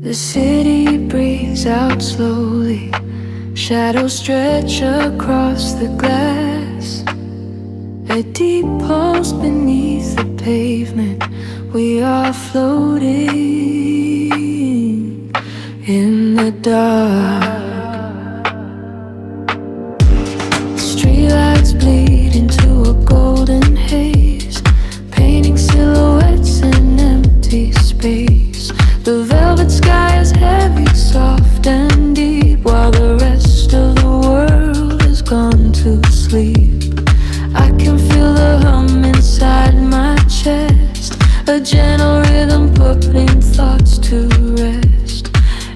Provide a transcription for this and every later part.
The city breathes out slowly, shadows stretch across the glass. A deep pulse beneath the pavement, we are floating in the dark. Streetlights bleed into a golden haze, painting silhouettes in empty space. The velvet sky is heavy, soft and deep, while the rest of the world has gone to sleep. I can feel the hum inside my chest, a gentle rhythm putting thoughts to rest.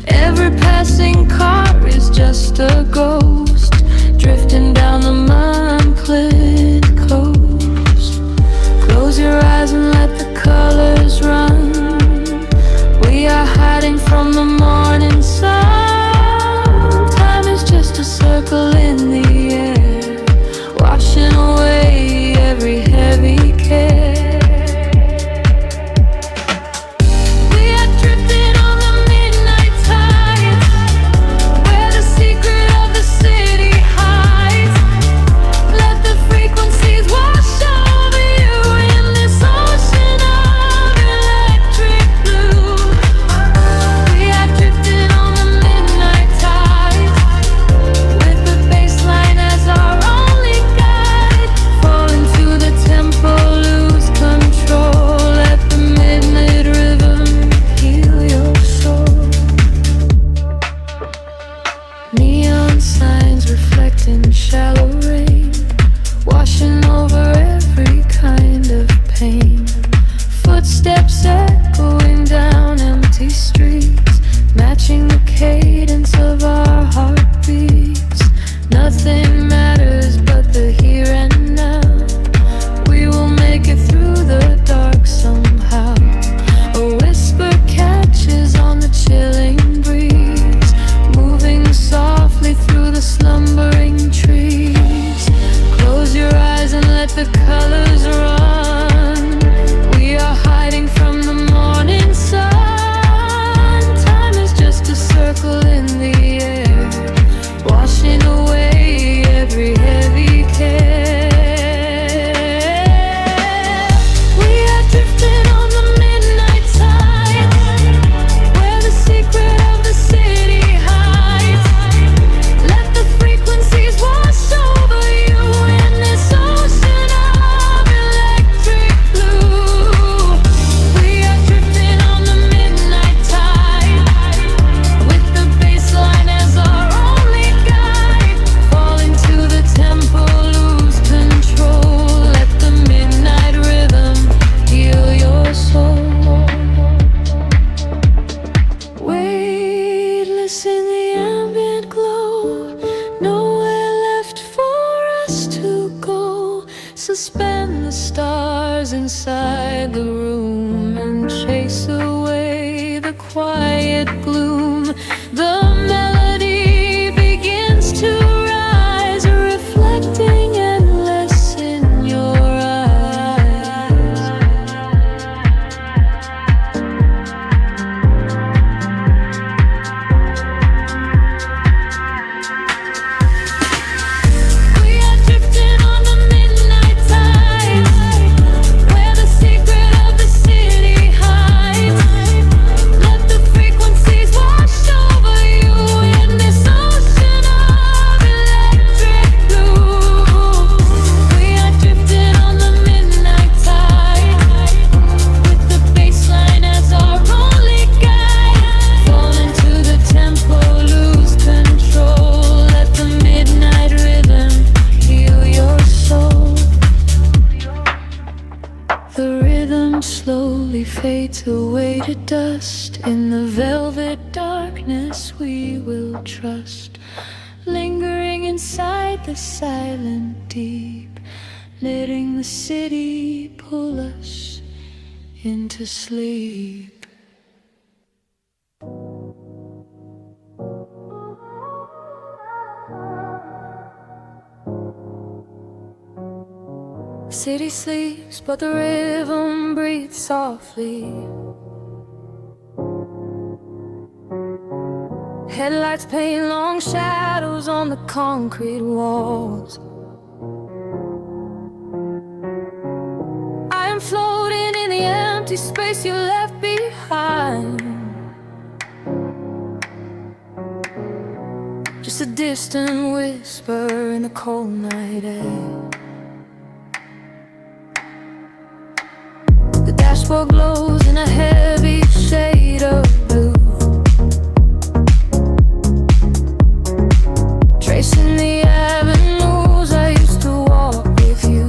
Every passing car is just a ghost, drifting down the moonlit coast. Close your eyes and let the colors run. We are hiding from the morning sun. Time is just a circle in the air, washing away every heavy care. We are drifting on the midnight tide, where the secret of the city hides. Let the frequencies wash over you in this ocean of electric blue. We are drifting on the midnight tide, with the bassline as our only guide. Falling to the tempo, lose control. Let the midnight rhythm heal your soul. Neon signs reflecting shallow rain, washing over every kind of pain. Footsteps echoing down empty streets, matching the cadence of our heartbeats. Nothing matters but the here and now. We will make it through the dark somehow. A whisper catches on the chilling breeze, moving softly through the slumbering trees. Close your eyes and let the colors run. We are hiding from the morning sun. Time is just a circle in the air, washing away every heavy care. We are drifting on the midnight tide, where the secret of the city hides. Let the frequencies wash over you in this ocean of electric blue. We are drifting on the midnight tide, with the bassline as our only guide. Falling to the tempo, lose control. Let the midnight rhythm heal your soul. Weightless in the ambient glow, nowhere left for us to go. Suspend the stars inside the room and chase away the quiet gloom. The melody begins to rise, reflecting endless in your eyes. We are drifting on the midnight tide, where the secret of the city hides. Let the frequencies wash over you in this ocean of electric blue. We are drifting on the midnight tide, with the bassline as our only guide. Falling to the tempo, lose control. Let the midnight rhythm heal your soul. The rhythm slowly fades away to dust. In the velvet darkness we will trust, lingering inside the silent deep, letting the city pull us into sleep. City sleeps, but the rhythm breathes softly. Headlights paint long shadows on the concrete walls. I am floating in the empty space you left behind. Just a distant whisper in the cold night air. The dashboard glows in a heavy shade of blue, tracing the avenues I used to walk with you.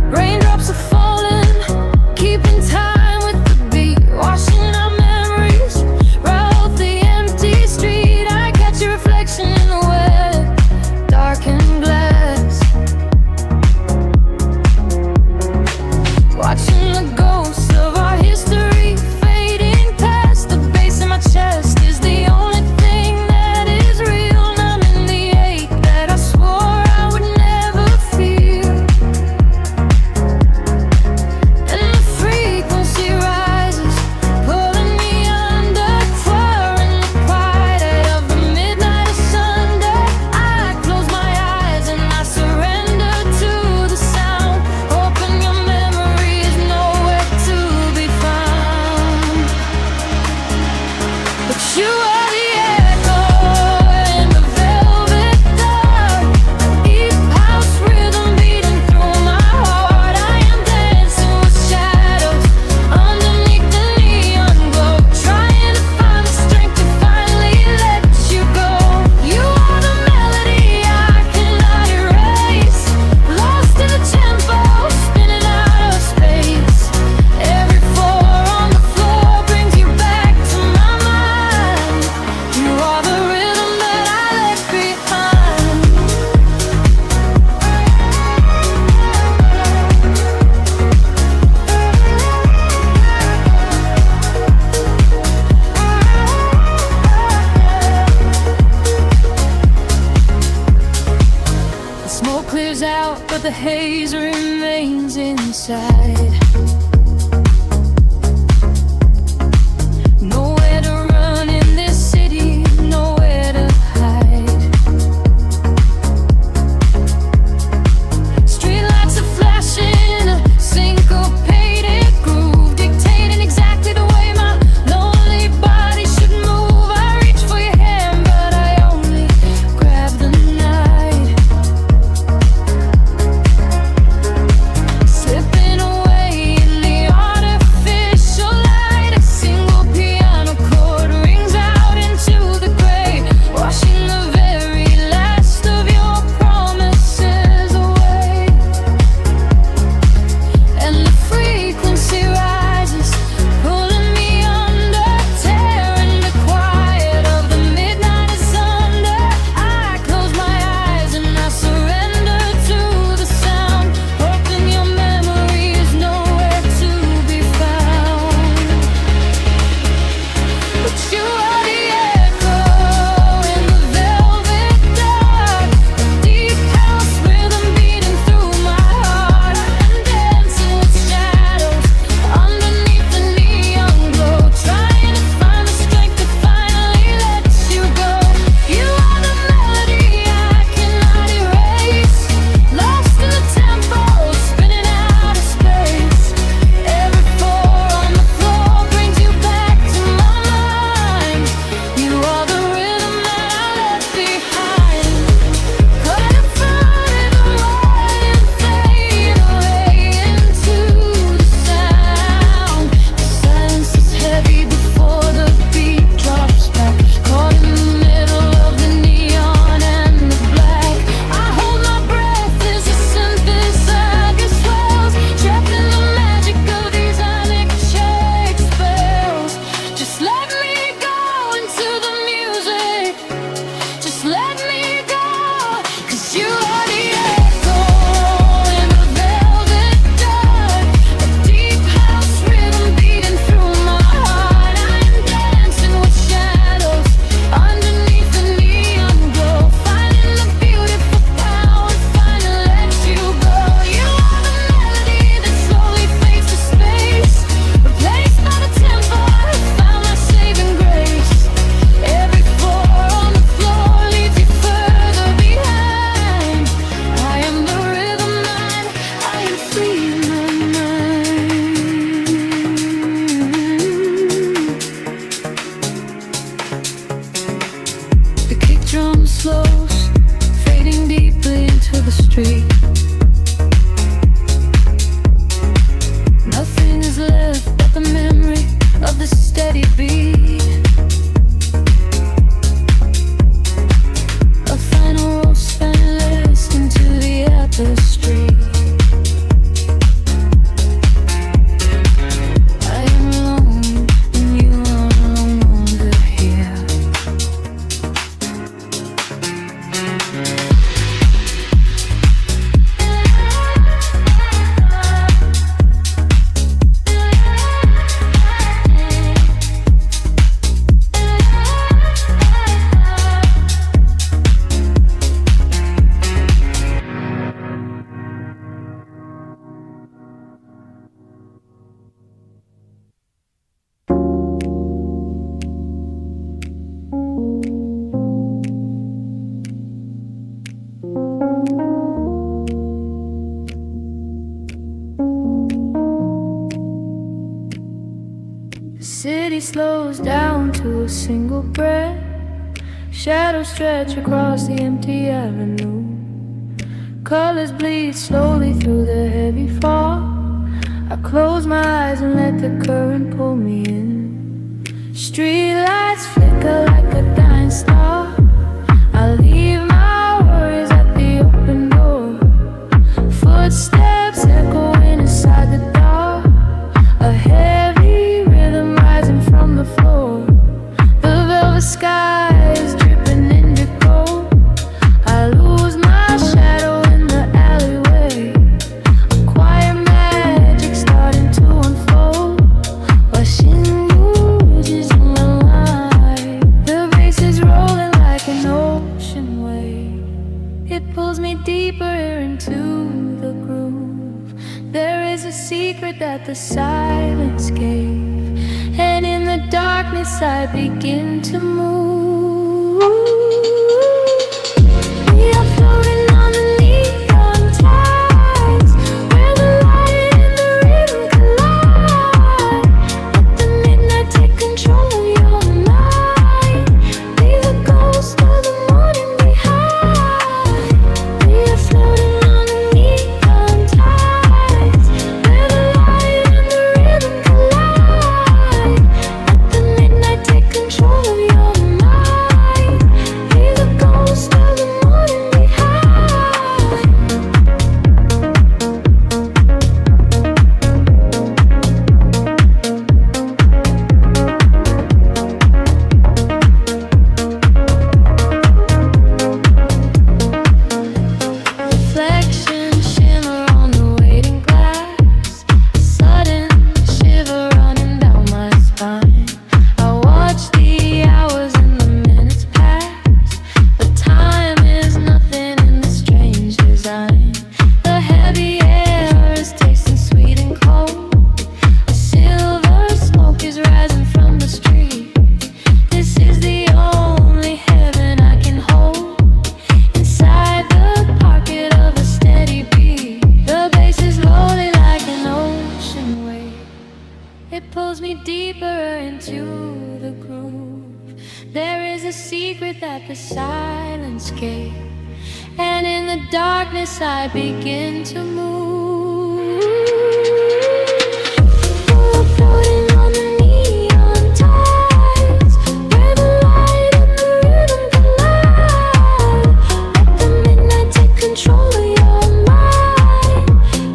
Raindrops are falling, keeping time with the beat, washing our memories right off the empty street. I catch your reflection in the wet, darkened glass, watching the ghosts of our history fading past. The bass in my chest is the only thing that is real, numbing the ache that I swore I would never feel. And the frequency rises, pulling me under, twirling the quiet of the midnight of Sunday. I close my eyes and I surrender to the sound, hoping your memory is nowhere to be found. But you are the echo in the velvet dark, deep house rhythm beating through my heart. I am dancing with shadows underneath the neon glow, trying to find the strength to finally let you go. You are the melody I cannot erase, lost in the tempo, spinning out of space. Every floor on the floor brings you back to my mind. You are the rhythm that I left behind. The smoke clears out, but the haze remains inside. Nowhere to run in this city, nowhere to hide. Streetlights are flashing, a syncopated groove, dictating exactly the way my lonely body should move. I reach for your hand, but I only grab the night. City slows down to a single breath. Shadows stretch across the empty avenue. Colors bleed slowly through the heavy fog. I close my eyes and let the current pull me in. Street lights flicker like a dying star. I leave my worries at the open door. Footsteps echoing inside the dark. A heavy rhythm rising from the floor. The velvet sky is dripping indigo. I lose my shadow in the alleyway. A quiet magic starting to unfold. Washing bridges in my life. The bass is rolling like an ocean wave. It pulls me deeper into the groove. There is a secret that the silence gave, and in the darkness I begin to move. We are floating on the neon tides, where the light and the rhythm collide. Let the midnight take control of your mind. Leave the ghost of the morning behind. We are floating on the neon tides, where the light and the rhythm collide. Let the midnight take control of your mind. Leave the ghost of the morning behind. Reflection shimmer on the waiting glass. A sudden shiver running down my spine. I watch the hours and the minutes pass, but time is nothing in this strange design. The heavy air is tasting sweet and cold. A silver smoke is rising from the street. This is the only heaven I can hold. Inside the pocket of a steady beat, the bass is rolling like an ocean wave. It pulls me deeper into the groove. There is a secret that the silence gave, and in the darkness I begin to move. We're floating on the neon tides, where the light and the rhythm collide. Let the midnight take control of your mind.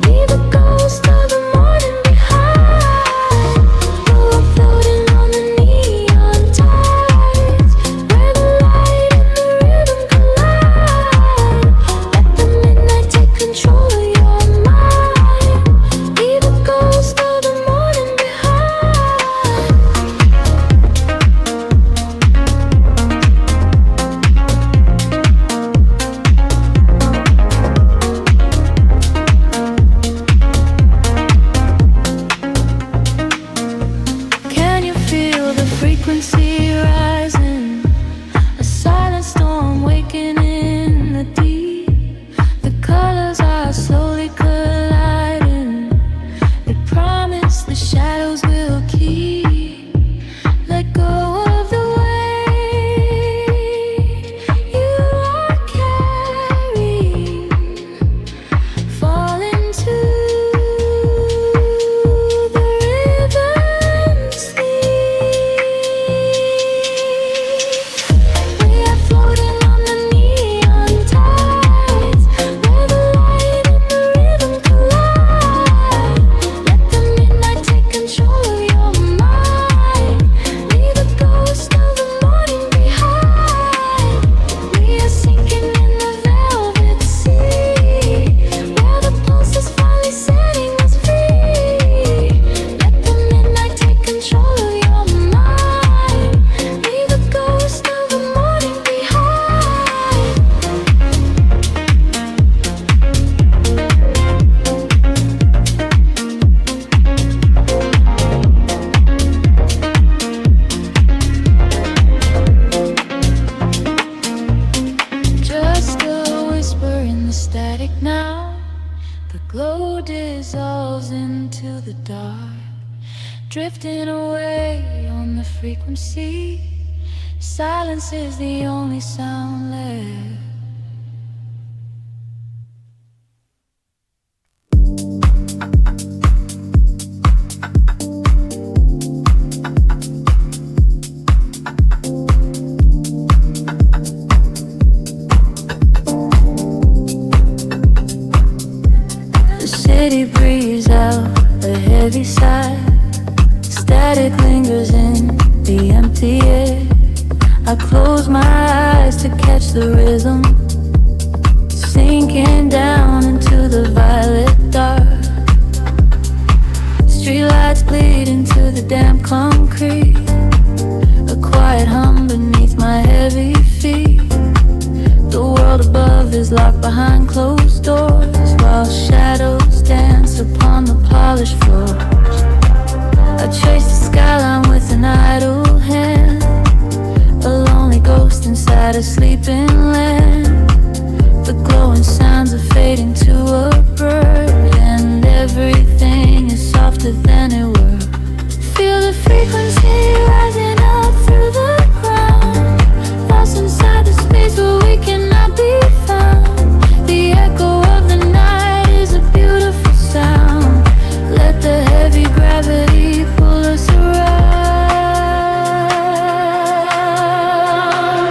Leave the ghost of the morning behind. We're floating on the neon tides, where the light and the rhythm collide. Let the midnight take control of your mind. drifting away on the frequency. Silence is the only sound left. The city breathes out a heavy sigh. Static lingers in the empty air. I close my eyes to catch the rhythm, sinking down into the violet dark. Streetlights bleed into the damp concrete. A quiet hum beneath my heavy feet. The world above is locked behind closed doors, while shadows dance upon the polished floor. I trace the skyline with an idle hand, a lonely ghost inside a sleeping land. The glowing sounds are fading to a bird, and everything is softer than it were. Feel the frequency rising up through the ground, lost inside the space where we cannot be found. The echo of the night is a beautiful sound. Let the heavy gravity pull us around.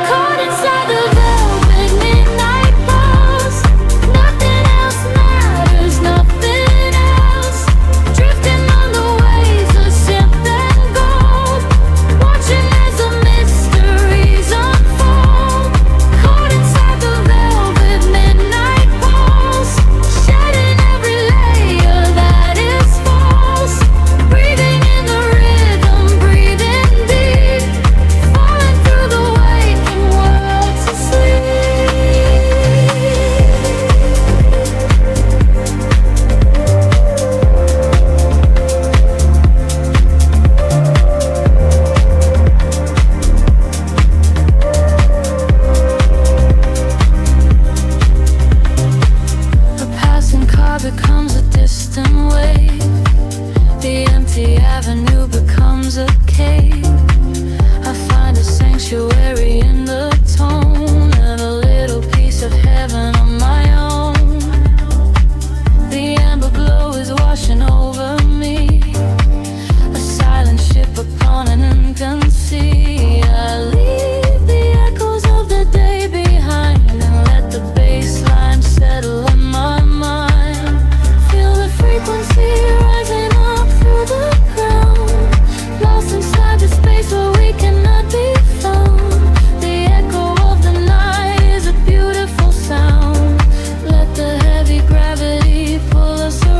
Caught inside the velvet midnight pulse. Nothing else matters, nothing else. Drifting on the waves of synth and gold, watching as the mysteries unfold. Caught inside the velvet midnight pulse, shedding every layer that is false. Breathing in the rhythm, breathing deep, falling through the waking world to sleep. A passing car becomes a distant wave. The empty avenue becomes a cave. I find a sanctuary in the tone, and a little piece of heaven on my own. The amber glow is washing over me, a silent ship upon an incan sea. I leave the echoes of the day behind, and let the bass line settle in my mind. Feel the frequency rising up through the ground, lost inside the space where we cannot be found. The echo of the night is a beautiful sound. Let the heavy gravity pull us around.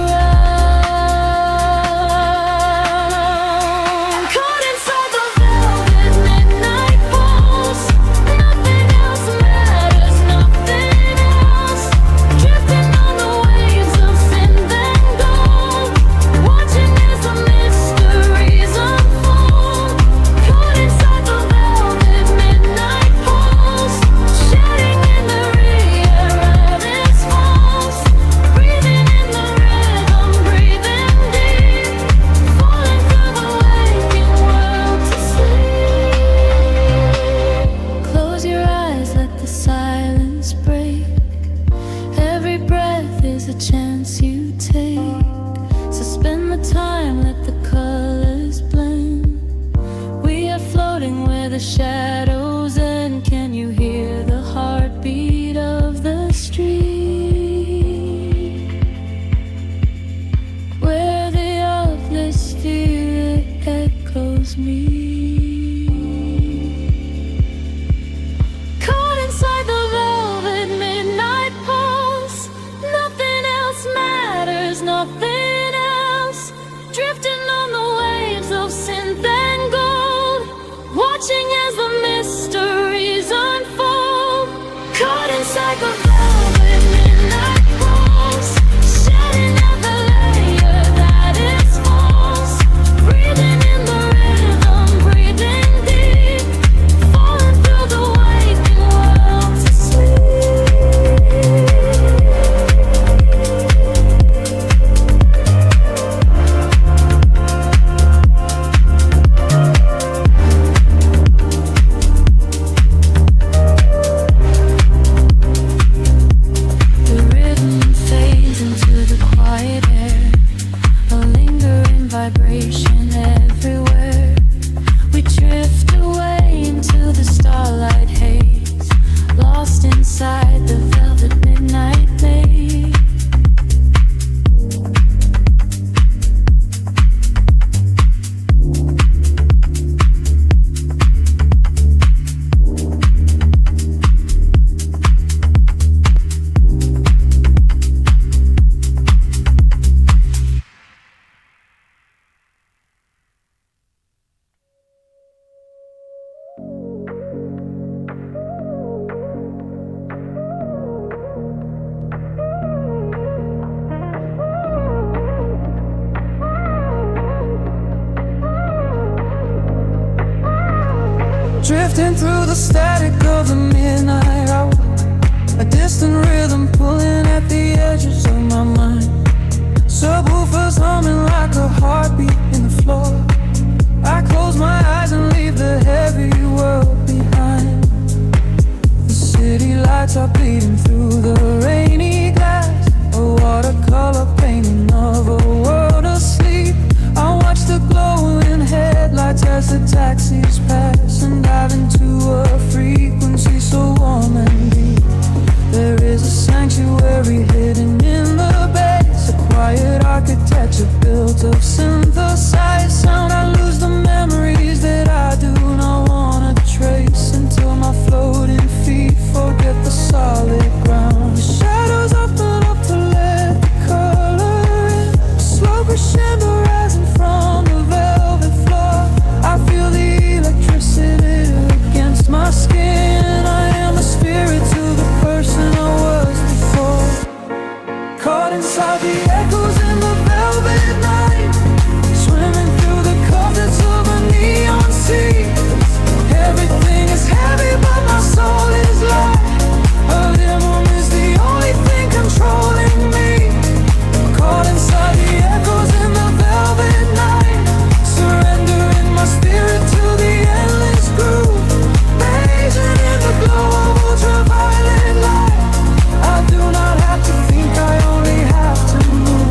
Caught inside the velvet midnight pulse. Nothing else matters, nothing else. Drifting on the waves of synth and gold, watching as the mysteries unfold. Caught inside the velvet midnight pulse, shedding in the rear of its false. Breathing in the rhythm, breathing deep, falling through the waking world to sleep. Close your eyes, let the silence break. Every breath is a chance you take. Suspend the time, let the colors blend. We are floating where the shadows end. Can you hear the heartbeat of the street? Where the uplifted spirit echoes me. Caught inside the velvet midnight pulse. Nothing else matters, nothing else. Drifting on the waves of synth and gold, watching as the mysteries unfold. Caught inside the velvet midnight pulse, shedding every layer that is false. Breathing in the rhythm, everywhere. We drift away into the starlight haze, lost inside the velvet midnight maze. Drifting through the static of the midnight hour, a distant rhythm pulling at the edges of my mind. Subwoofers humming like a heartbeat in the floor. I close my eyes and leave the heavy world behind. The city lights are bleeding through the rainy glass, a watercolor painting of a world asleep. I watch the glowing headlights as the taxis pass, and dive into a frequency so warm and deep. There is a sanctuary hidden in the base, a quiet architecture built of synthesized sound. I lose the memories that I do not wanna trace, until my floating feet forget the solid ground. The shadows open up to let the color in, a slow crescendo rising from the velvet floor. I feel the electricity against my skin. I am a spirit to the person I was before, caught inside the echoes in the velvet night, swimming through the currents of a neon sea. Everything is heavy but my soul is light. A rhythm is the only thing controlling me, caught inside the echoes in the velvet night, surrendering my spirit to the endless groove, blazing in the glow of ultraviolet light. I do not have to think, I only have to move.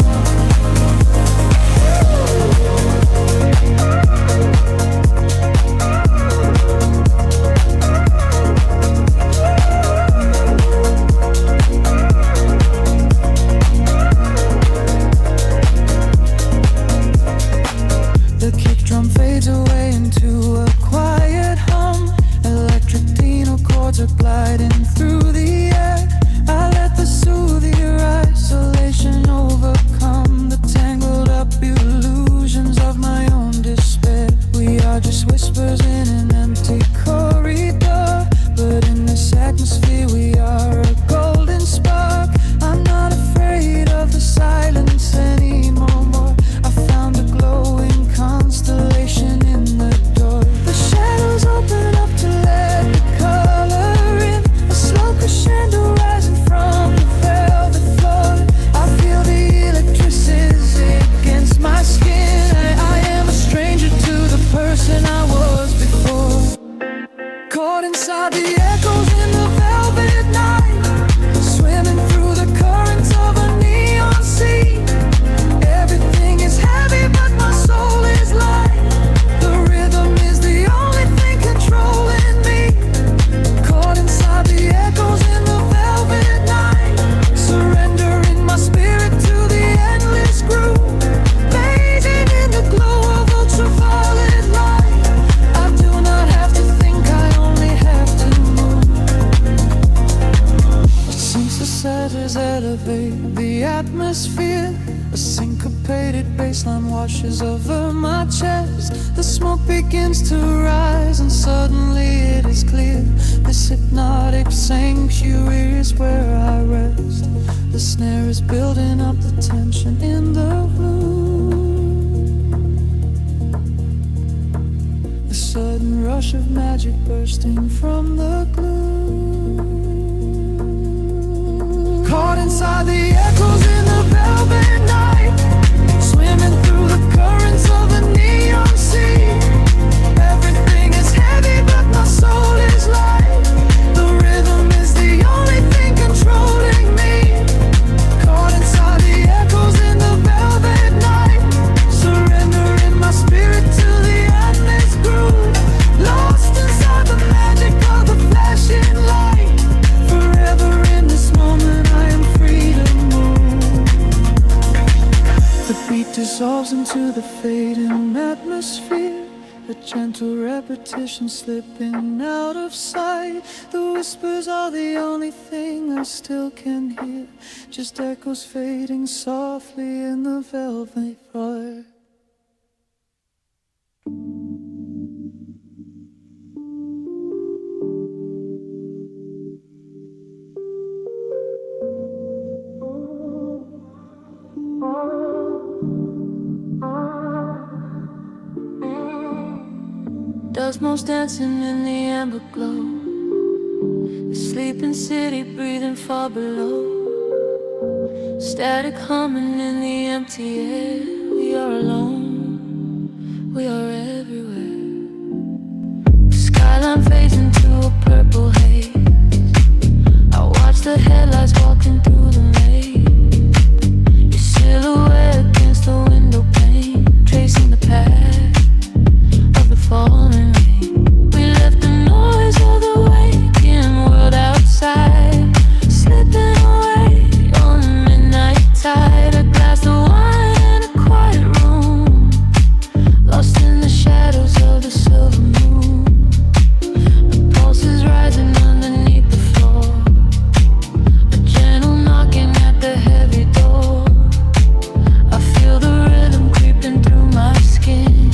The kick drum fades away into a quiet hum. Electric Dino chords are gliding through the air. I let the soothier isolation overcome the tangled up illusions of my own despair. We are just whispers in an empty corridor, but in this atmosphere we are a golden spark. I'm not afraid of the silence anymore. I found a glowing constellation in the door. The shadows open up to let the color in, a slow crescendo rising from the velvet floor. I feel the electricity against my skin. I am a stranger to the person I was before, caught inside the echoes in the velvet night, swimming through the currents of a neon sea. Everything is heavy but my soul is light. The rhythm is the only thing controlling me, caught inside the echoes in the velvet night, surrendering my spirit to the endless groove, blazing in the glow of ultraviolet light. I do not have to think, I only have to move. Synthesizers elevate the atmosphere, a syncopated bassline washes over my chest. The smoke begins to rise and suddenly it is clear. This hypnotic sanctuary is where I rest. The snare is building up the tension in the room, the sudden rush of magic bursting from the gloom, caught inside the echoes in the velvet night, swimming through the currents of the neon sea. Everything is heavy but my soul is light. The rhythm is the only thing controlling me, caught inside the echoes in the velvet night, surrendering my spirit changing atmosphere, a gentle repetition slipping out of sight. The whispers are the only thing I still can hear, just echoes fading softly in the velvet roar. Dust motes dancing in the amber glow, the sleeping city breathing far below, static humming in the empty air. We are alone, we are everywhere. The skyline fades into a purple haze. I watch the headlights walking through the maze, your silhouette against the window pane, tracing the path of the falling rain. We left the noise of the waking world outside, slipping away on the midnight tide. A glass of wine in a quiet room, lost in the shadows of the silver moon. The pulse is rising underneath the floor, a gentle knocking at the heavy door. I feel the rhythm creeping through my skin.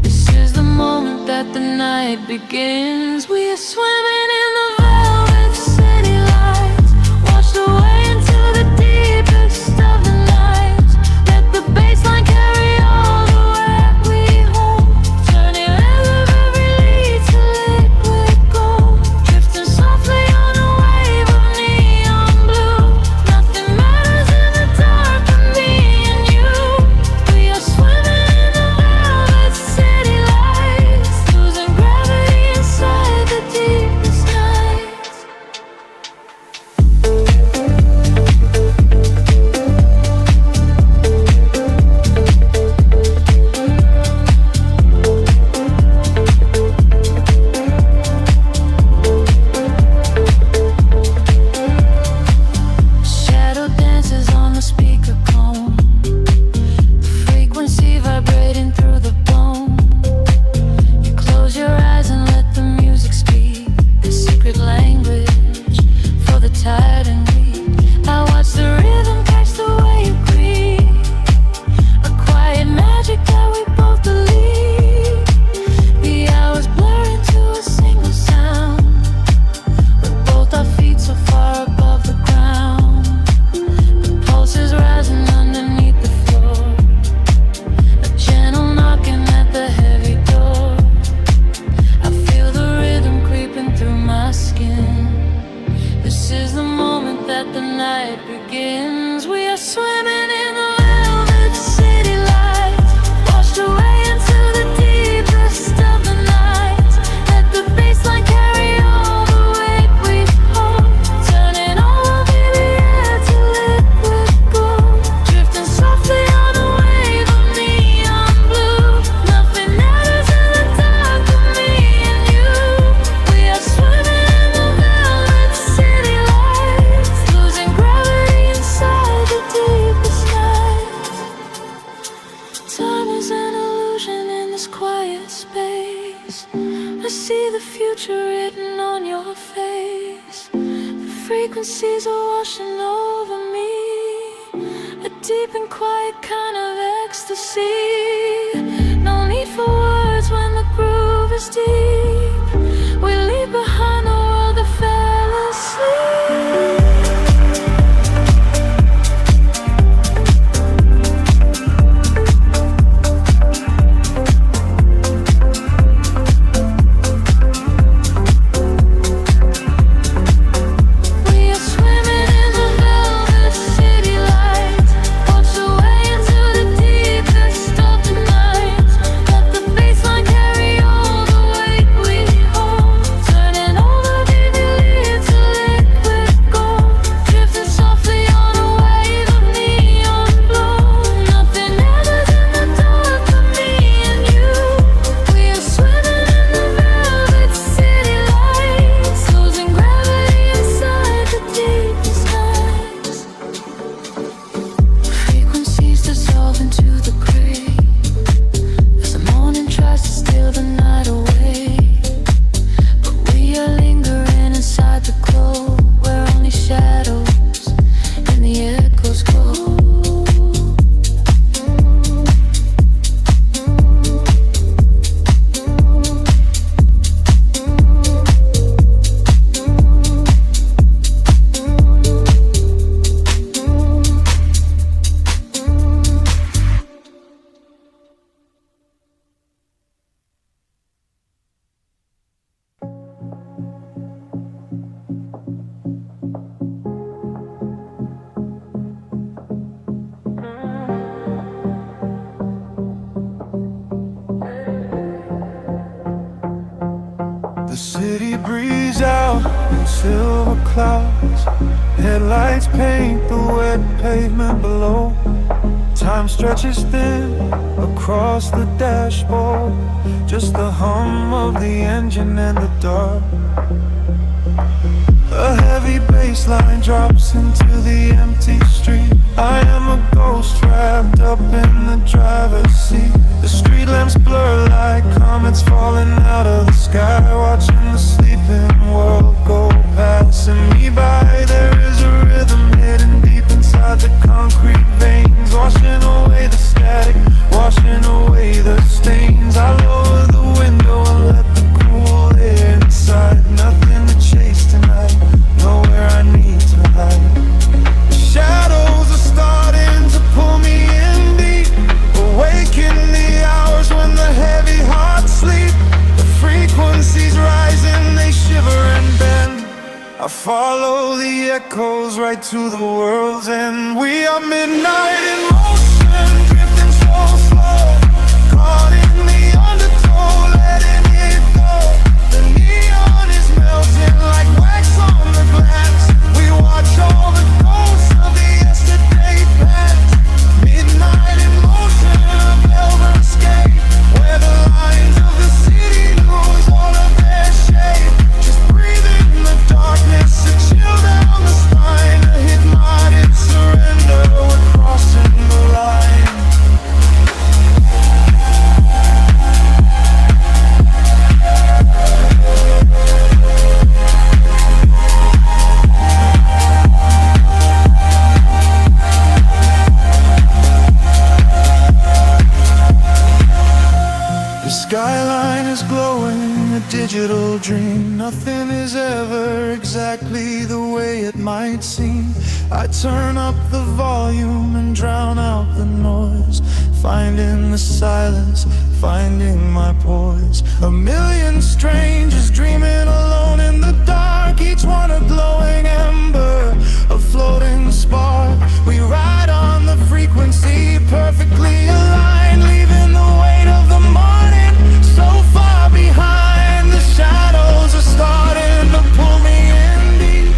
This is the moment that the night begins. We are swimming in the velvet city lights, washed away into the deepest of the nights. Let the bassline carry all the way we hold, turning every lead to liquid gold, drifting softly on a wave of neon blue. Nothing matters in the dark but me and you. We are swimming in the velvet city lights, losing gravity inside the deepest nights. Shadow dances on the speaker cone, the frequency vibrating through the bone. You close your eyes and let the music speak, a secret language for the tired and weak. I watch the rhythm catch the way you creep, a quiet magic that we both believe. The hours blur into a single sound, with both our feet so far above the ground. The pulse is rising underneath the floor, a gentle knocking at the heavy door. I feel the rhythm creeping through my skin. This is the moment that the night begins. We are swimming in the velvet city lights, washed away into the deepest of the nights. Let the bassline carry all the weight we hold, turning all of the air to liquid gold, drifting softly on a wave of neon blue. Nothing matters in the dark but me and you. We are swimming in the velvet city lights, losing gravity inside the deepest nights. Time is an illusion in this quiet space. I see the future written on your face. The frequencies are washing over me, a deep and quiet kind of ecstasy. No need for words when the groove is deep. We leave behind the world that fell asleep. We are swimming in the velvet city lights, washed away into the deepest of the nights. Let the bassline carry all the weight we city breeze out in silver clouds. Headlights paint the wet pavement below. Time stretches thin across the dashboard. Just the hum of the engine and the dark. A heavy bass line drops into the empty street. I am a ghost wrapped up in the driver's seat. The street lamps blur like comets falling out of the sky. Watching the sleeping world go passing me by. There is a rhythm hidden deep inside the concrete veins, washing away the static, washing away the stains. I lower the window and let the cool air inside. Nothing to chase tonight, nowhere I need to hide. The shadows are starting to pull me in deep, awaken the hours when the heavy hearts sleep. The frequencies rising, they shiver and bend. I follow the echoes right to the world's end. We are midnight in motion, drifting so slow, caught in the undertow, letting it go. The neon is melting like wax on the glass. We watch all the ghosts of the yesterday past. Midnight in motion, a velvet escape, where the lines of the city lose all of their shape. Just breathe in the darkness, a chill down the spine, a hypnotic surrender. We're crossing the line. The skyline is glowing, a digital dream. Nothing is ever exactly the way it might seem. I turn up the volume and drown out the noise, finding the silence, finding my poise. A million strangers dreaming alone in the dark, each one a glowing ember, a floating spark. We ride on the frequency, perfectly aligned, leaving the weight of the morning so far behind. The shadows are starting to pull me in deep,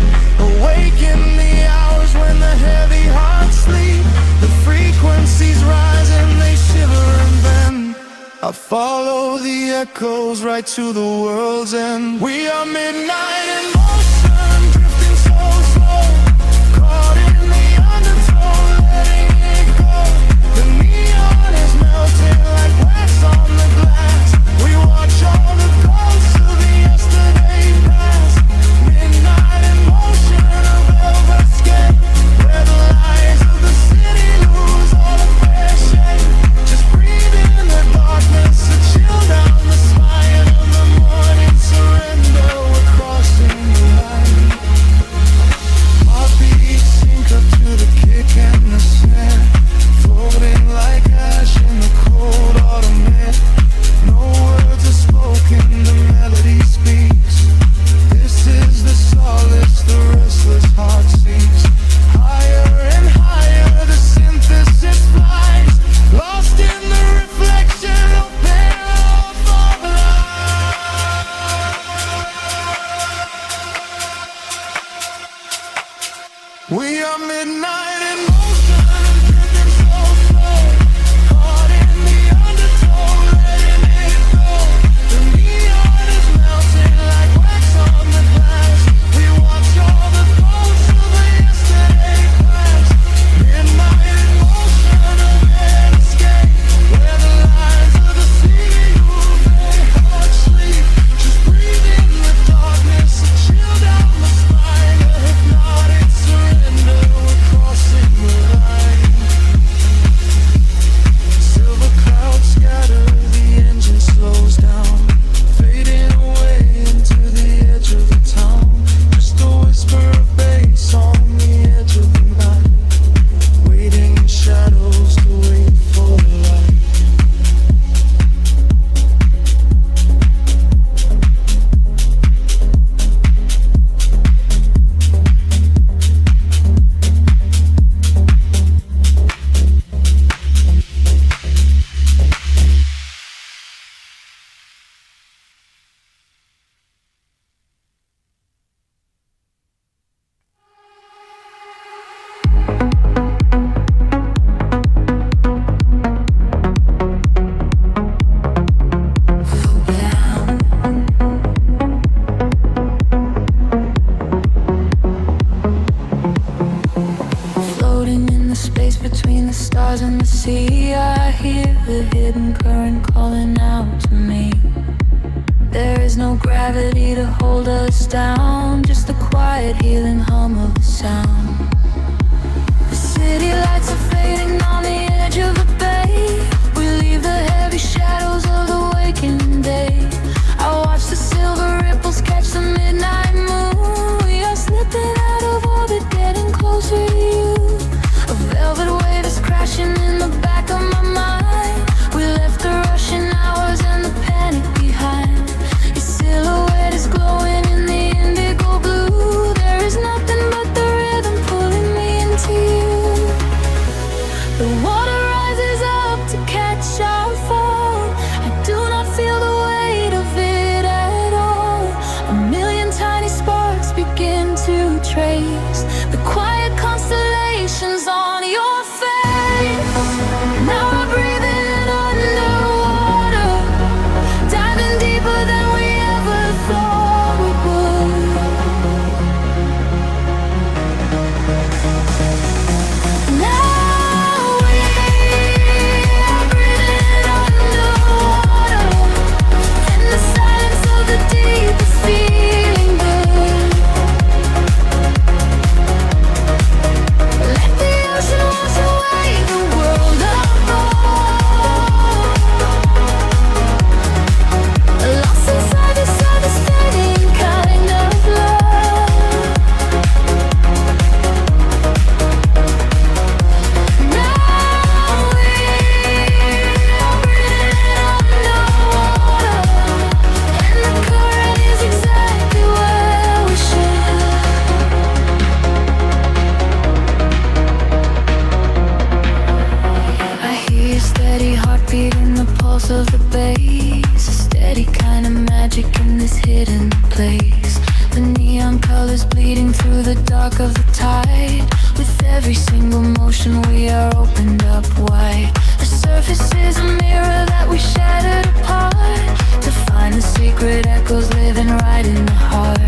awaken the hours when the heavy hearts sleep. The frequencies rise and they shiver and bend. I follow the echoes right to the world's end. We are midnight in motion, drifting so slow, caught in the undertow, letting it go. The neon is melting like wax on the glass. We watch all the ghosts of the yesterday past. Midnight in motion, a velvet escape, where the lights of the city lose all of their shape. Just breathe in the darkness, a chill down the spine of the morning surrender. We're crossing the line. gravity to hold us down, just the quiet healing hum of the sound. The city lights are fading on the edge of the bay. We leave the heavy shadows of the waking day. I watch the silver ripples catch the midnight moon. We are slipping out of orbit, getting closer to you. A velvet wave is crashing in the back of my mind. We left the rushing hours and the panic behind. Your silhouette is glowing in the indigo blue. There is nothing but the rhythm pulling me into you. The water rises up to catch our fall. I do not feel the weight of it at all. A million tiny sparks begin to trace the quiet constellations on your face. Now we're breathing underwater, diving deeper than we ever thought we would. Now we are breathing underwater, in the silence of the deep is feeling good. Let the ocean wash away the world apart. Lost inside this understanding kind of love. Now we are breathing underwater, and the current is exactly where we should. I hear your steady heartbeat in the pulse of the bass. A steady kind of magic in this hidden place. The neon colors bleeding through the dark of the tide. With every single motion we are opened up wide. The surface is a mirror that we shattered apart, to find the secret echoes living right in the heart.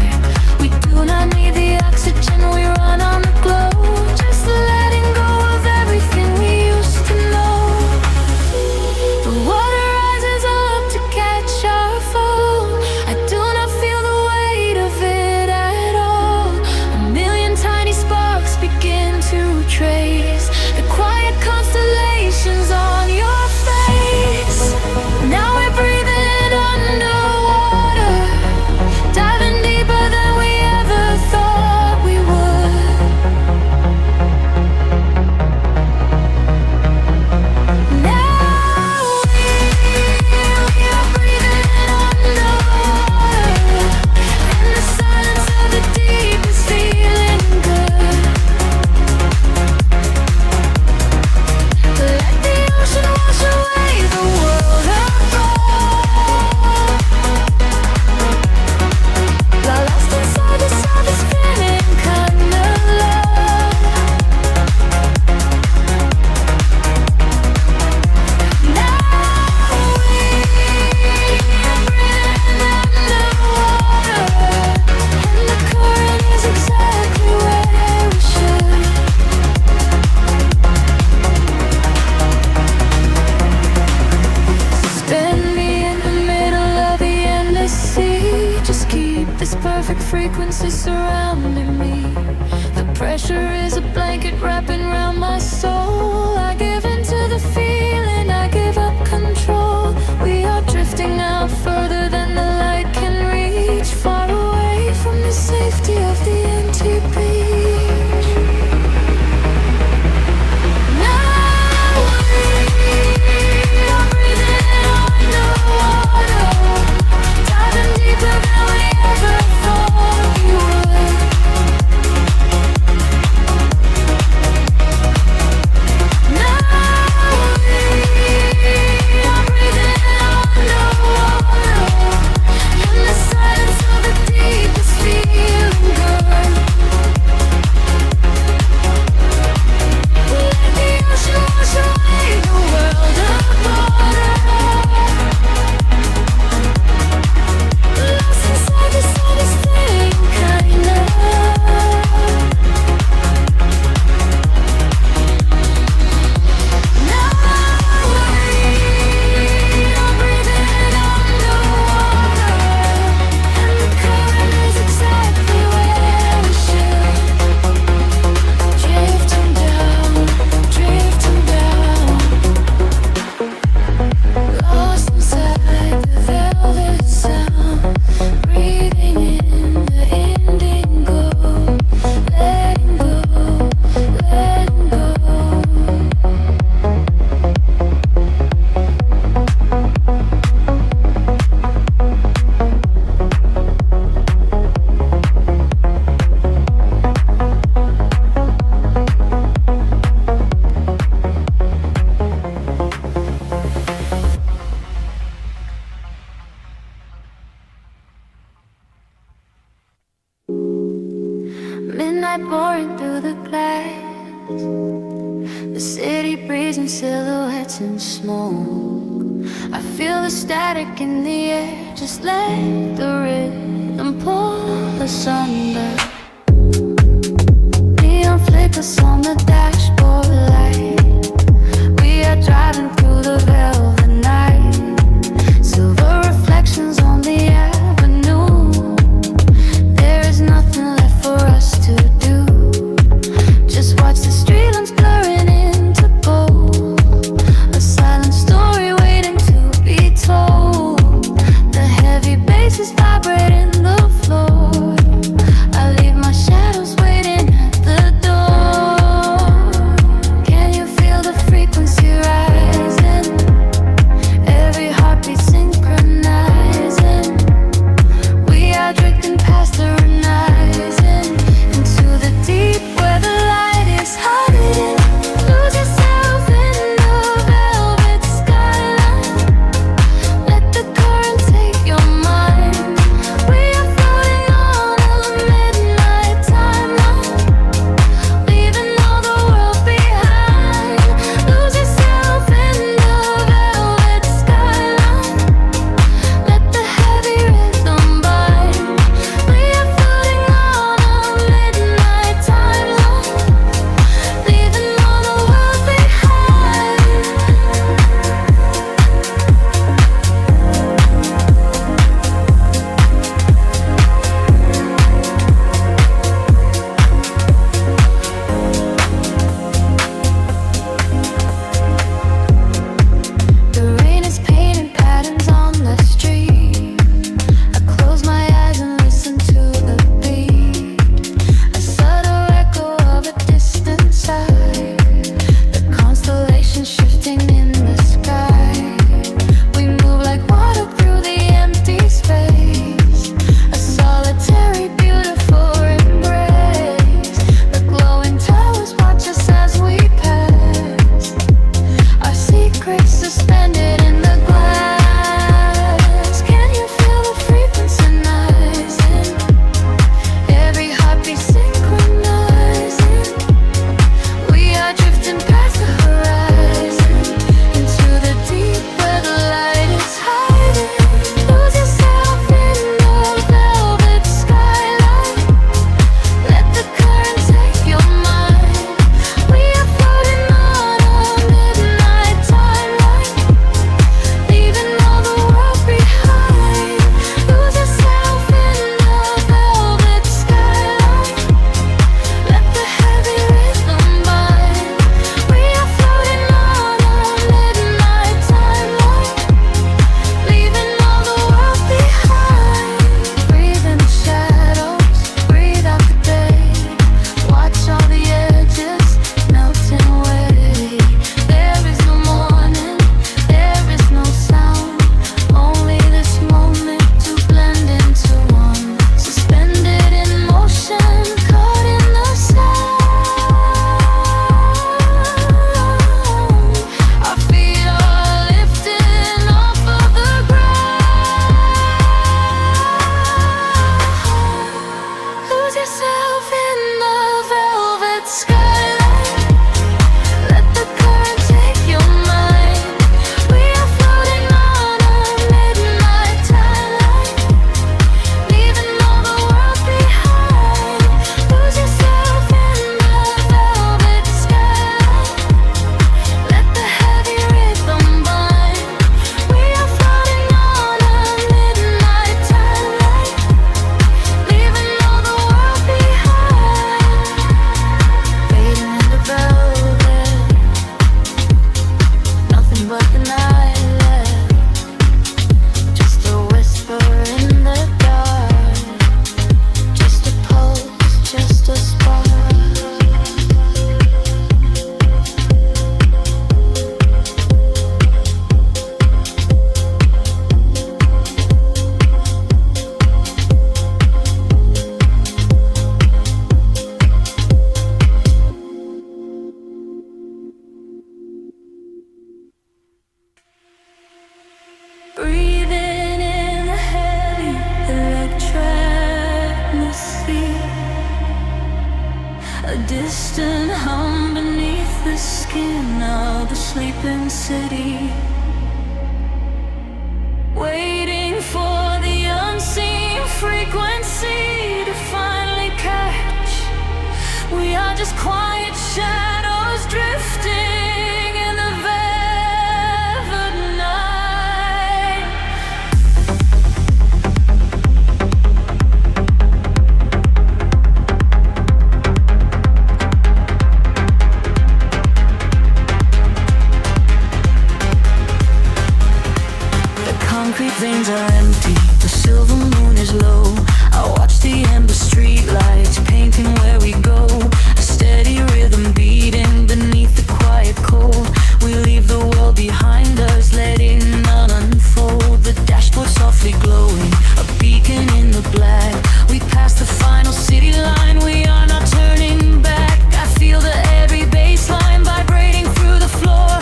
We do not need the oxygen, we run on the glow. Just letting go of everything we used to know. The water rises up to catch our fall. I do not feel the weight of it at all. A million tiny sparks begin to trace the quiet constellations on your face. Now we're breathing underwater, diving deeper than we ever thought we would. Now we are breathing underwater, and the silence of the deep is feeling good. Let the ocean wash away the world apart. Lost inside this spinning kind of love. Now we are breathing underwater, and the current is exactly where we should. Spin me in the middle of the endless sea. Just keep this perfect frequency surrounding me. The pressure is a blanket wrapping around my soul. I give into the feeling, I give up control. We are drifting out further than the light can reach, far away from the safety of the empty beach. Now we are breathing underwater, diving deeper than we ever thought we would. Now light pouring through the glass. The city breeze and silhouettes and smoke. I feel the static in the air. Just let the rhythm pull us under. Neon flickers on the dashboard light. We are driving through the velvet night. Silver reflections on the avenue. There is nothing left for us to do. Just watch the street lamps blurring into gold. A silent story waiting to be told. The heavy bass is vibrating the floor. I leave my shadows waiting at the door. Can you feel the frequency rising? Every heartbeat synchronizing. We are drifting past the horizon into the deep where the light is hiding. Lose yourself in the velvet skyline. Let the current take your mind. We are floating on a midnight timeline, leaving all the world behind. Lose yourself in the velvet skyline. Let the heavy rhythm bind. We are floating on a midnight timeline, leaving all the world behind. The rain is painting patterns on the street. I close my eyes and listen to the beat. A subtle echo of a distant sigh. The constellations shifting in the sky. We move like water through the empty space. A solitary, beautiful embrace. The glowing towers watch us as we pass. Our secrets suspended in the glass. Can you feel the frequency rising? Every heartbeat synchronizing. We are drifting past the horizon into the deep where the light is hiding. Lose yourself in the velvet skyline. Let the current take your mind. We are floating on a midnight timeline, leaving all the world behind. Lose yourself in the velvet skyline. Let the heavy rhythm bind. We are floating on a midnight timeline, leaving all the world behind. Breathe in the shadows, breathe out the day. Watch all the edges melting away. There is no morning, there is no sound. Only this moment to blend into one. Suspended in motion, caught in the sound. Our feet are lifting off of the ground. Lose yourself in the velvet skyline. Let the current take your mind. We are floating on a midnight timeline, leaving all the world behind. Lose yourself in the velvet skyline. Let the heavy rhythm bind. We are floating on a midnight timeline, leaving all the world behind. Fading into velvet, nothing but the night left. Just a whisper in the dark. Just a pulse, just a spark. Breathing in the heavy. distant hum beneath the skin of the sleeping city, waiting for the unseen frequency to finally catch. We are just quiet shadows drifting in the velvet night. The concrete veins are empty, the silver moon is low. I watch the ember street lights painting where we go. A steady rhythm beating beneath the quiet cold. We leave the world behind us, letting none unfold. The dashboard softly glowing, a beacon in the black. We pass the final city line, we are not turning back. I feel the heavy bass line vibrating through the floor.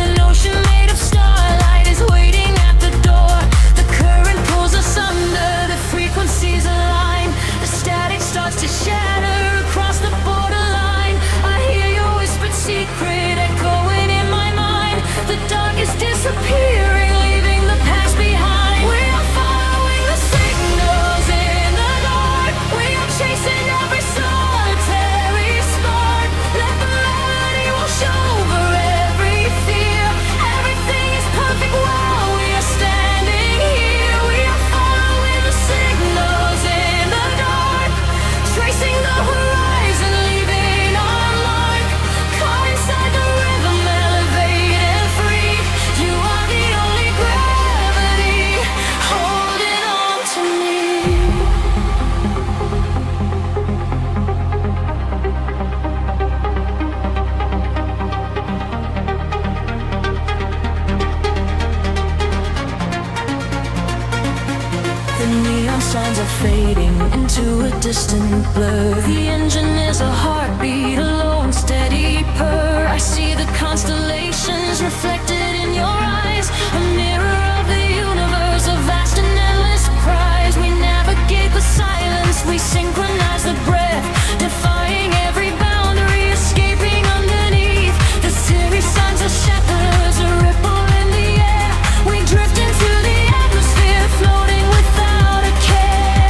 An ocean made of starlight is waiting at the door. The current pulls us under, the frequencies align. The static starts to shatter across the borderline. I hear your whispered secret echoing in my mind. The dark is disappearing, leaving the past behind. We are following the signals in the dark. We are chasing every solitary spark. Let the melody wash over every fear. Everything is perfect while we are standing here. We are following the signals in the dark, tracing the horizon, leaving our mark. Caught inside the rhythm, elevated free. You are the only gravity holding on to me. The neon signs are fading into a distant blur. The engine is a heartbeat, a low and steady purr. I see the constellations reflected in your eyes, a mirror of the universe, a vast and endless prize. We navigate the silence, we synchronize the breath, defying every boundary, escaping underneath. The series signs are shatters, a ripple in the air. We drift into the atmosphere, floating without a care.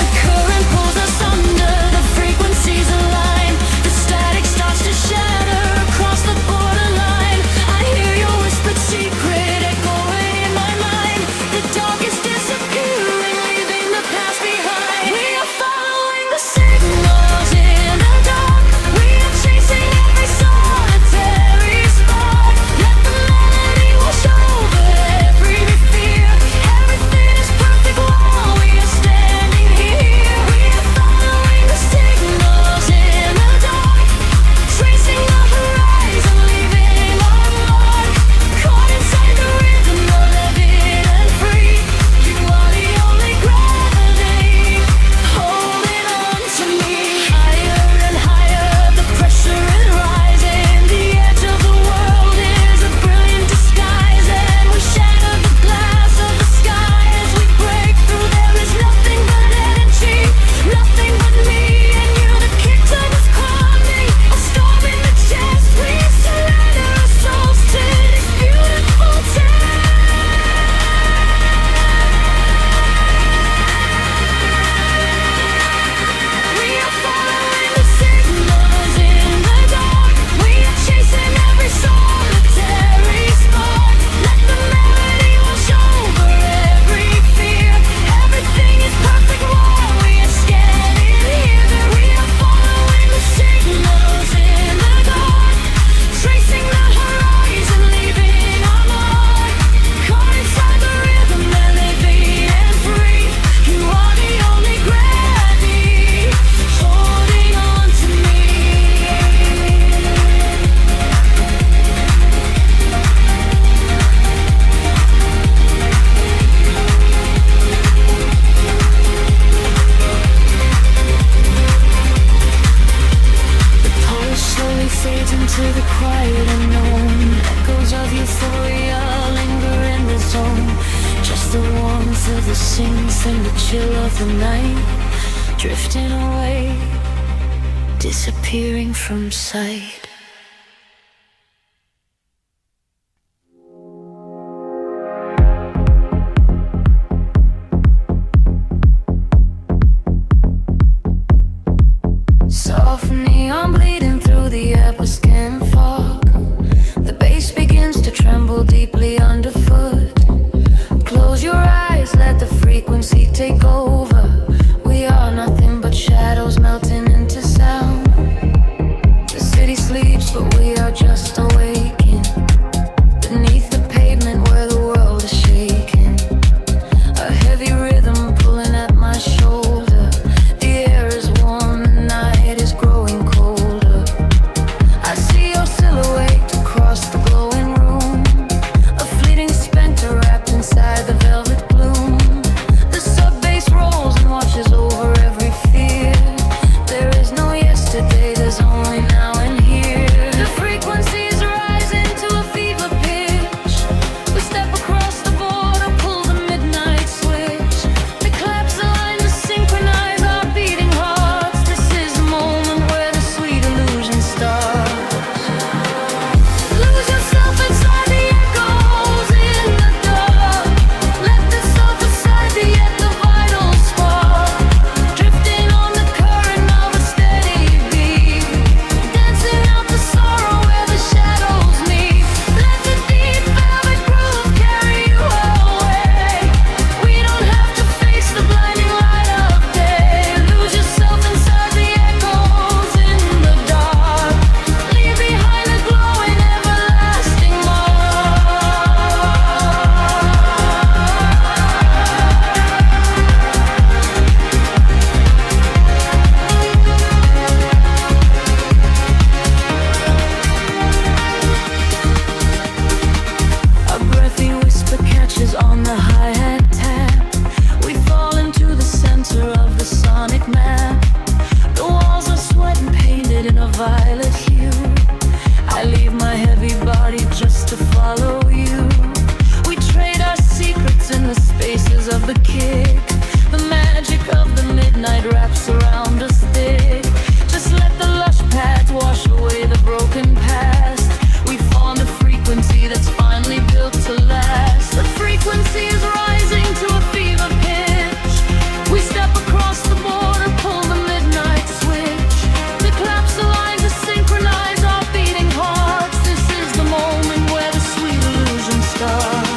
The current pulls us under, the frequencies align. The static starts to shatter across the borderline. I hear your whispered secret echoing in my mind. The dark is disappearing, leaving the past behind. We are following the signals in the dark. We are chasing every solitary spark. Let the melody wash over every fear. Everything is perfect while we are standing here. We are following the signals in the dark, tracing the horizon, leaving our mark. Caught inside the rhythm, elevated and free. You are the only gravity holding on to me. Higher and higher, the pressure is rising. The edge of the world is a brilliant disguise, and we shatter the glass of the sky as we break through. There is nothing but energy, nothing but me and you. The kingdom is calling, a storm in the chest. We surrender our souls to this beautiful test. We are following the signals in the dark. We are chasing every solitary spark. Let the melody wash over every fear. Everything is perfect while we are standing here. We are following the signals in the dark, tracing the horizon, leaving our mark. Caught inside the rhythm, elevated and free. You are the only gravity holding on to me. The pulse slowly fades into the quiet unknown. Echoes of euphoria linger in the zone. Just the warmth of the synth and the chill of the night. drifting away, disappearing from sight. Soft neon bleeding through the upper skin fog. The bass begins to tremble deeply underfoot. Close your eyes, let the frequency take over. We are nothing but shadows melting into sound. The city sleeps, but we are just awaking. Beneath the pavement where the world is shaking. A heavy rhythm pulling at my shoulder. The air is warm, the night is growing colder. I see your silhouette across the glowing room. A fleeting specter wrapped inside the velvet gloom. The sub-bass rolls and washes over every fear. There is no yesterday, there's only now and here. The frequencies rise into a fever pitch. We step across the border, pull the midnight switch. The claps align to synchronize our beating hearts. This is the moment where the sweet illusion starts. Lose yourself inside the echoes in the dark. Let the surface side be at the vital spark. Drifting on the current of a steady beat. Dancing out the sorrow where the shadows meet. Let the deep velvet groove carry you away. We don't have to face the blinding light of day. Lose yourself inside the echoes in the dark. Leave behind a glowing everlasting mark. A breathy whisper catches on the hi-hat tap. We fall into the center of the sonic map. The walls are sweat and painted in a violet hue. I leave my heavy body just to follow you. We trade our secrets in the spaces of the kick. The magic of the midnight wraps around us thick. Just let the lush pads wash away the broken past. We found a frequency that's finally built to last. The frequency is rising to a fever pitch. We step across the border, pull the midnight switch. The claps align to synchronize our beating hearts. This is the moment where the sweet illusion starts.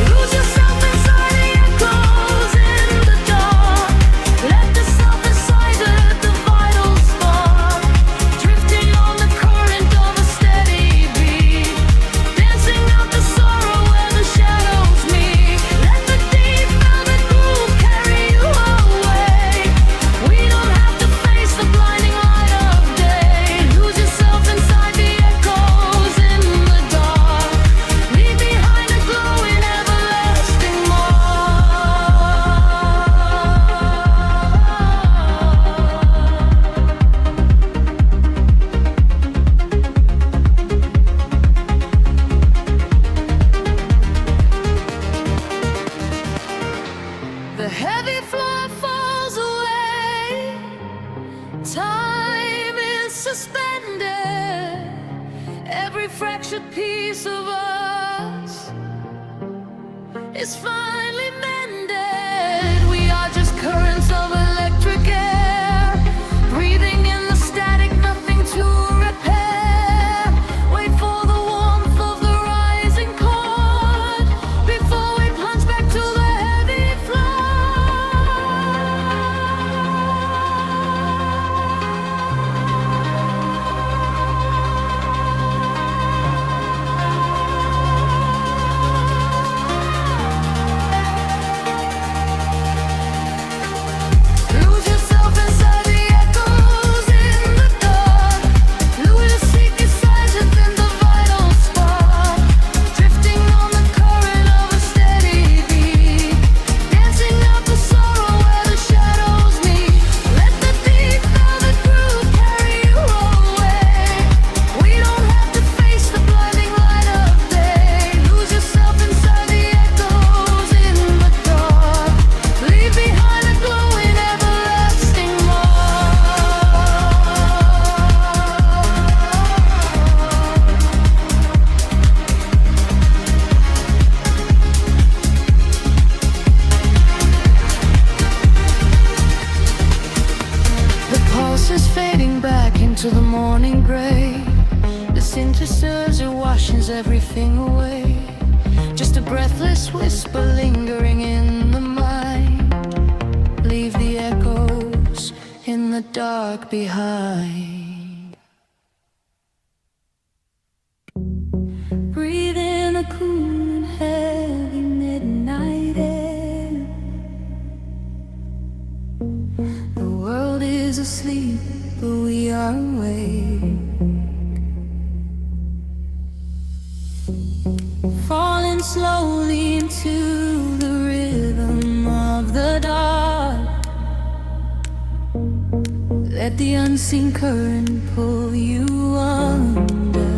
Lose yourself inside the echoes in the dark. Let the synthesizer the vital spark. Drifting on the current of a steady beat. Dancing out the sorrow where the shadows meet. Let the deep velvet groove carry you away. We don't have to face the blinding light of day. Lose yourself inside the echoes in the dark. Leave behind a glowing everlasting mark. The heavy floor falls away. Time is suspended. Every fractured piece of us is finally mended. We are just currents of electric air, breathing in the static, nothing to repair. Wait for the warmth of the rising chord before we plunge back to the heavy floor. fading away. Just a breathless whisper lingering in the mind. Leave the echoes in the dark behind. Breathe in the cool and heavy midnight air. The world is asleep, but we are awake. Falling slowly into the rhythm of the dark. Let the unseen current pull you under.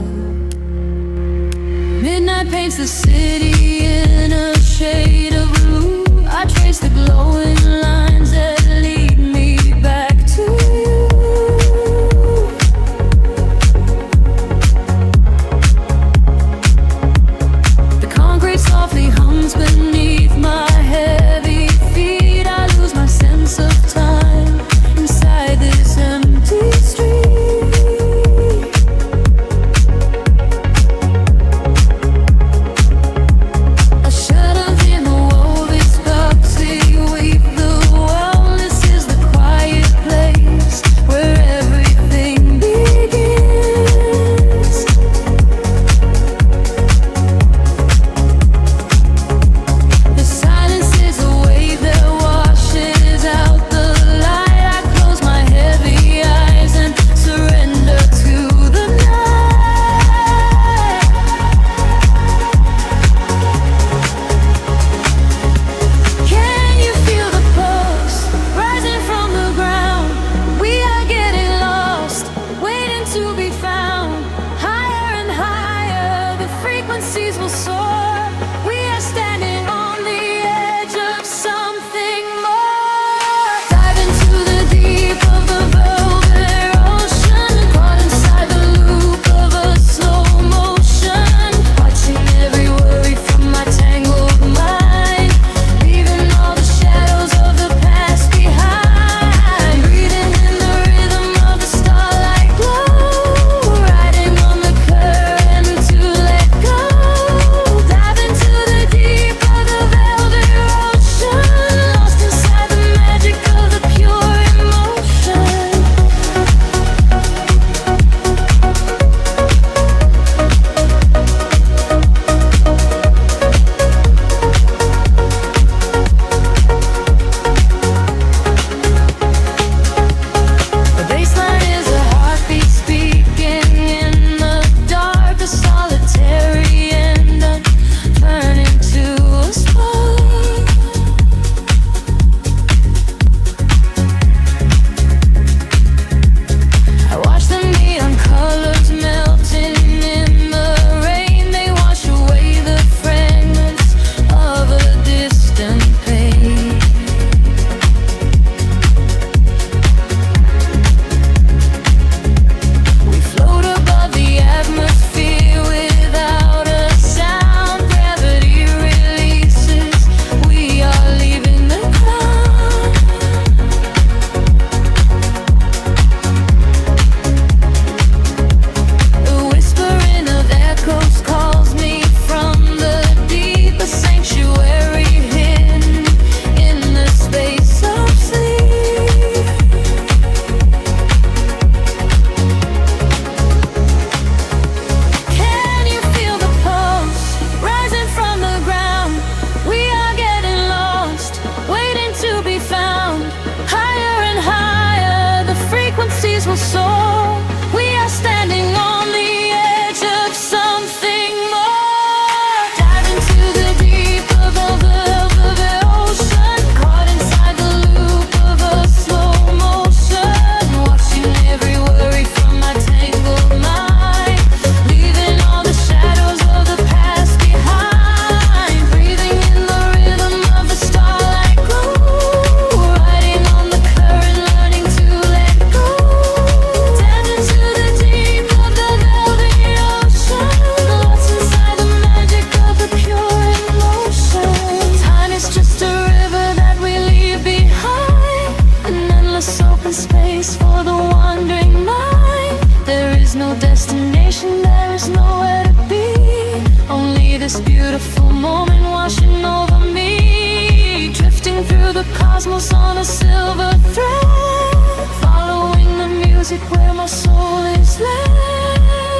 Midnight paints the city in a shade of blue. I trace the glowing lines that lead me back to you. The concrete softly hums beneath my heavy feet. I lose my sense of time inside this empty street. this beautiful moment washing over me, drifting through the cosmos on a silver thread, following the music where my soul is led.